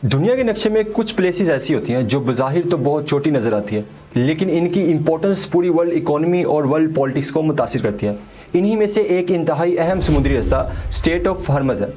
دنیا کے نقشے میں کچھ پلیسز ایسی ہوتی ہیں جو بظاہر تو بہت چھوٹی نظر آتی ہیں، لیکن ان کی امپورٹنس پوری ورلڈ اکانومی اور ورلڈ پالیٹکس کو متاثر کرتی ہے۔ انہی میں سے ایک انتہائی اہم سمندری راستہ اسٹریٹ آف ہارمز ہے۔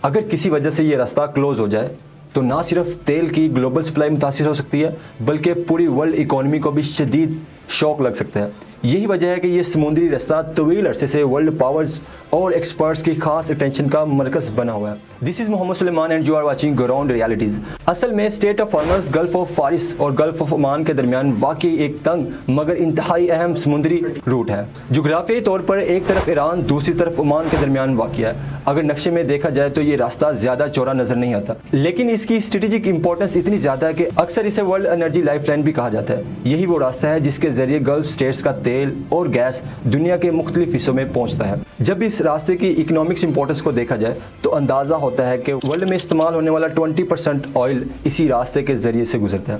اگر کسی وجہ سے یہ راستہ کلوز ہو جائے تو نہ صرف تیل کی گلوبل سپلائی متاثر ہو سکتی ہے، بلکہ پوری ورلڈ اکانومی کو بھی شدید شوک لگ سکتا ہے۔ یہی وجہ ہے کہ یہ سمندری راستہ طویل عرصے سے ورلڈ پاورز اور ایکسپرٹس کی خاص اٹینشن کا مرکز بنا ہوا ہے۔ This is Muhammad Sulaiman and you are watching ground realities. اصل میں strait of Hormuz gulf of Fars اور گلف آف عمان کے درمیان واقع ایک تنگ مگر انتہائی اہم سمندری روٹ ہے۔ جغرافیائی طور پر ایک طرف ایران دوسری طرف عمان کے درمیان واقع ہے۔ اگر نقشے میں دیکھا جائے تو یہ راستہ زیادہ چوڑا نظر نہیں آتا، لیکن اس کی اسٹریٹجک امپورٹنس اتنی زیادہ ہے کہ اکثر اسے ورلڈ انرجی لائف لائن بھی کہا جاتا ہے۔ یہی وہ راستہ ہے جس کے ذریعے گلف اسٹیٹس کا تیل اور گیس دنیا کے مختلف حصوں میں پہنچتا ہے۔ جب اس راستے کی اکنامکس امپورٹنس کو دیکھا جائے تو اندازہ ہوتا ہے کہ ورلڈ میں استعمال ہونے والا 20% آئل اسی راستے کے ذریعے سے گزرتا ہے۔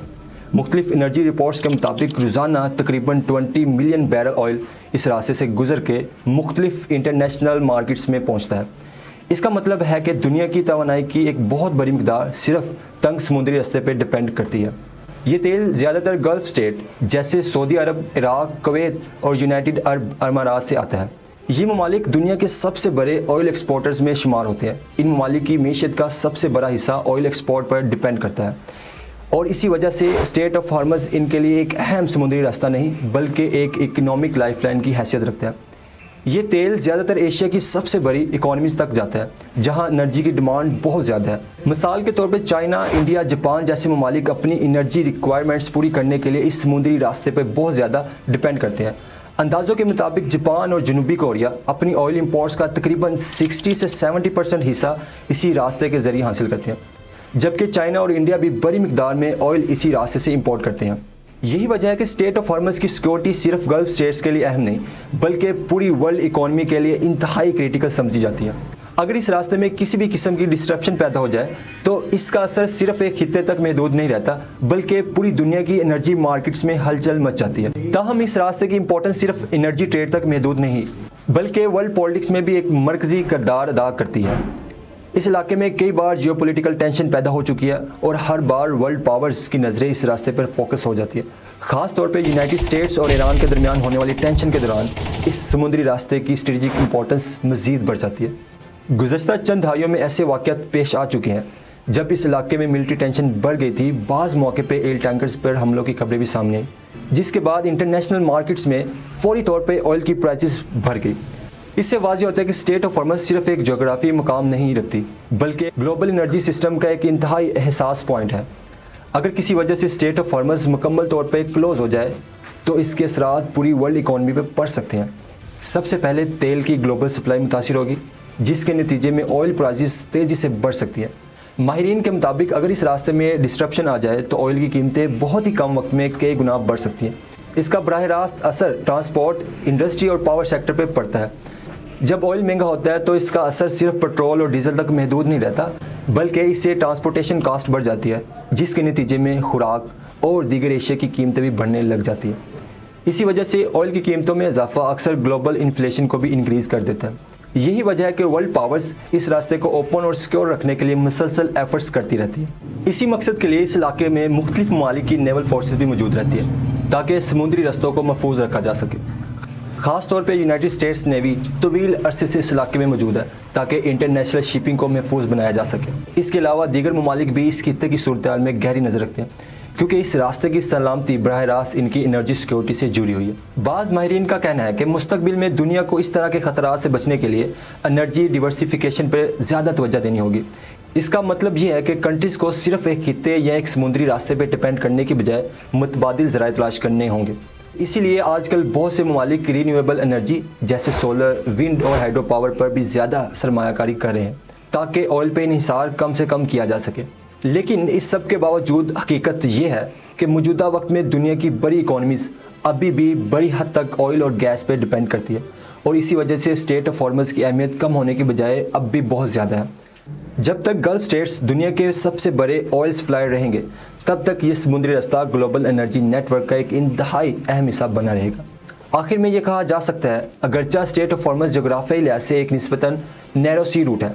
مختلف انرجی رپورٹس کے مطابق روزانہ تقریباً 20 ملین بیرل آئل اس راستے سے گزر کے مختلف انٹرنیشنل مارکیٹس میں پہنچتا ہے۔ اس کا مطلب ہے کہ دنیا کی توانائی کی ایک بہت بڑی مقدار صرف تنگ سمندری راستے پہ ڈپینڈ کرتی ہے۔ یہ تیل زیادہ تر گلف اسٹیٹ جیسے سعودی عرب، عراق، کویت اور یونائٹڈ عرب امارات سے آتا ہے۔ یہ ممالک دنیا کے سب سے بڑے آئل ایکسپورٹرز میں شمار ہوتے ہیں۔ ان ممالک کی معیشت کا سب سے بڑا حصہ آئل ایکسپورٹ پر ڈپینڈ کرتا ہے، اور اسی وجہ سے اسٹریٹ آف ہارمز ان کے لیے ایک اہم سمندری راستہ نہیں بلکہ ایک اکنامک لائف لائن کی حیثیت رکھتا ہے۔ یہ تیل زیادہ تر ایشیا کی سب سے بڑی اکانومیز تک جاتا ہے جہاں انرجی کی ڈیمانڈ بہت زیادہ ہے۔ مثال کے طور پہ چائنا، انڈیا، جاپان جیسے ممالک اپنی انرجی ریکوائرمنٹس پوری کرنے کے لیے اس سمندری راستے پہ بہت زیادہ ڈپینڈ کرتے ہیں۔ اندازوں کے مطابق جاپان اور جنوبی کوریا اپنی آئل امپورٹس کا تقریباً 60 سے 70% حصہ اسی راستے کے ذریعے حاصل کرتے ہیں، جبکہ چائنا اور انڈیا بھی بڑی مقدار میں آئل اسی راستے سے امپورٹ کرتے ہیں۔ یہی وجہ ہے کہ اسٹریٹ آف ہارمز کی سیکورٹی صرف گلف اسٹیٹس کے لیے اہم نہیں بلکہ پوری ورلڈ اکانومی کے لیے انتہائی کریٹیکل سمجھی جاتی ہے۔ اگر اس راستے میں کسی بھی قسم کی ڈسٹرپشن پیدا ہو جائے تو اس کا اثر صرف ایک خطے تک محدود نہیں رہتا بلکہ پوری دنیا کی انرجی مارکیٹس میں ہلچل مچ جاتی ہے۔ تاہم اس راستے کی امپورٹنس صرف انرجی ٹریڈ تک محدود نہیں بلکہ ورلڈ پالیٹکس میں بھی ایک مرکزی کردار ادا کرتی ہے۔ اس علاقے میں کئی بار جیو پولیٹیکل ٹینشن پیدا ہو چکی ہے اور ہر بار ورلڈ پاورز کی نظریں اس راستے پر فوکس ہو جاتی ہے۔ خاص طور پہ یونائٹڈ اسٹیٹس اور ایران کے درمیان ہونے والی ٹینشن کے دوران اس سمندری راستے کی اسٹریٹجک امپورٹنس مزید بڑھ جاتی ہے۔ گزشتہ چند دہائیوں میں ایسے واقعات پیش آ چکے ہیں جب اس علاقے میں ملٹری ٹینشن بڑھ گئی تھی۔ بعض موقع پہ آئل ٹینکرز پر حملوں کی خبریں بھی سامنے آئیں، جس کے بعد انٹرنیشنل مارکیٹس میں فوری طور پہ آئل کی پرائسز بڑھ گئی۔ اس سے واضح ہوتا ہے کہ اسٹریٹ آف ہارمز صرف ایک جغرافی مقام نہیں رکھتی بلکہ گلوبل انرجی سسٹم کا ایک انتہائی حساس پوائنٹ ہے۔ اگر کسی وجہ سے اسٹریٹ آف ہارمز مکمل طور پہ کلوز ہو جائے تو اس کے اثرات پوری ورلڈ اکانومی پہ پڑ سکتے ہیں۔ سب سے پہلے تیل کی گلوبل سپلائی متاثر ہوگی، جس کے نتیجے میں آئل پرائسز تیزی سے بڑھ سکتی ہیں۔ ماہرین کے مطابق اگر اس راستے میں ڈسٹرپشن آ جائے تو آئل کی قیمتیں بہت ہی کم وقت میں کئی گنا بڑھ سکتی ہیں۔ اس کا براہ راست اثر ٹرانسپورٹ، انڈسٹری اور پاور سیکٹر پہ پڑتا ہے۔ جب آئل مہنگا ہوتا ہے تو اس کا اثر صرف پیٹرول اور ڈیزل تک محدود نہیں رہتا بلکہ اس سے ٹرانسپورٹیشن کاسٹ بڑھ جاتی ہے، جس کے نتیجے میں خوراک اور دیگر اشیاء کی قیمتیں بھی بڑھنے لگ جاتی ہیں۔ اسی وجہ سے آئل کی قیمتوں میں اضافہ اکثر گلوبل انفلیشن کو بھی انکریز کر دیتا ہے۔ یہی وجہ ہے کہ ورلڈ پاورز اس راستے کو اوپن اور سیکیور رکھنے کے لیے مسلسل ایفرٹس کرتی رہتی ہیں۔ اسی مقصد کے لیے اس علاقے میں مختلف ممالک کی نیول فورسز بھی موجود رہتی ہے تاکہ سمندری رستوں کو محفوظ رکھا جا سکے۔ خاص طور پہ یونائٹڈ اسٹیٹس نیوی طویل عرصے سے اس علاقے میں موجود ہے تاکہ انٹرنیشنل شپنگ کو محفوظ بنایا جا سکے۔ اس کے علاوہ دیگر ممالک بھی اس خطے کی صورتحال میں گہری نظر رکھتے ہیں کیونکہ اس راستے کی سلامتی براہ راست ان کی انرجی سیکورٹی سے جڑی ہوئی ہے۔ بعض ماہرین کا کہنا ہے کہ مستقبل میں دنیا کو اس طرح کے خطرات سے بچنے کے لیے انرجی ڈیورسیفیکیشن پر زیادہ توجہ دینی ہوگی۔ اس کا مطلب یہ ہے کہ کنٹریز کو صرف ایک خطے یا ایک سمندری راستے پہ ڈپینڈ کرنے کی بجائے متبادل ذرائع تلاش کرنے ہوں گے۔ اسی لیے آج کل بہت سے ممالک رینیویبل انرجی جیسے سولر، ونڈ اور ہائیڈرو پاور پر بھی زیادہ سرمایہ کاری کر رہے ہیں تاکہ آئل پہ انحصار کم سے کم کیا جا سکے۔ لیکن اس سب کے باوجود حقیقت یہ ہے کہ موجودہ وقت میں دنیا کی بڑی اکانومیز ابھی بھی بڑی حد تک آئل اور گیس پہ ڈپینڈ کرتی ہے، اور اسی وجہ سے اسٹریٹ آف ہارمز کی اہمیت کم ہونے کے بجائے اب بھی بہت زیادہ ہے۔ جب تک گلف اسٹیٹس دنیا کے سب سے بڑے آئل سپلائر رہیں گے تب تک یہ سمندری راستہ گلوبل انرجی نیٹ ورک کا ایک انتہائی اہم حصہ بنا رہے گا۔ آخر میں یہ کہا جا سکتا ہے اگرچہ اسٹریٹ آف ہارمز جغرافیائی لحاظ سے ایک نسبتاً نیرو سی روٹ ہے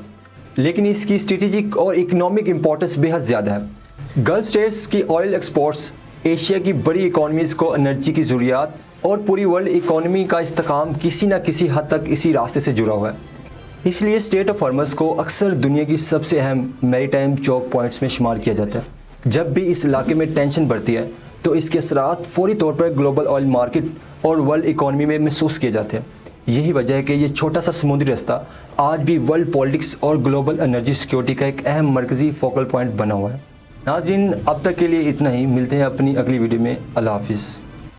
لیکن اس کی اسٹریٹجک اور اکنامک امپورٹنس بے حد زیادہ ہے۔ گلف اسٹیٹس کی آئل ایکسپورٹس ایشیا کی بڑی اکانومیز کو انرجی کی ضروریات اور پوری ورلڈ اکانومی کا استحکام کسی نہ کسی حد تک اسی راستے سے جڑا ہوا ہے۔ اس لیے اسٹیٹ آف ہارمز کو اکثر دنیا کی سب سے اہم میری ٹائم چوک پوائنٹس میں شمار کیا جاتا ہے۔ جب بھی اس علاقے میں ٹینشن بڑھتی ہے تو اس کے اثرات فوری طور پر گلوبل آئل مارکیٹ اور ورلڈ اکانومی میں محسوس کیے جاتے ہیں۔ یہی وجہ ہے کہ یہ چھوٹا سا سمندری رستہ آج بھی ورلڈ پالیٹکس اور گلوبل انرجی سیکیورٹی کا ایک اہم مرکزی فوکل پوائنٹ بنا ہوا ہے۔ ناظرین، اب تک کے لیے اتنا ہی، ملتے ہیں اپنی اگلی ویڈیو میں۔ اللہ حافظ۔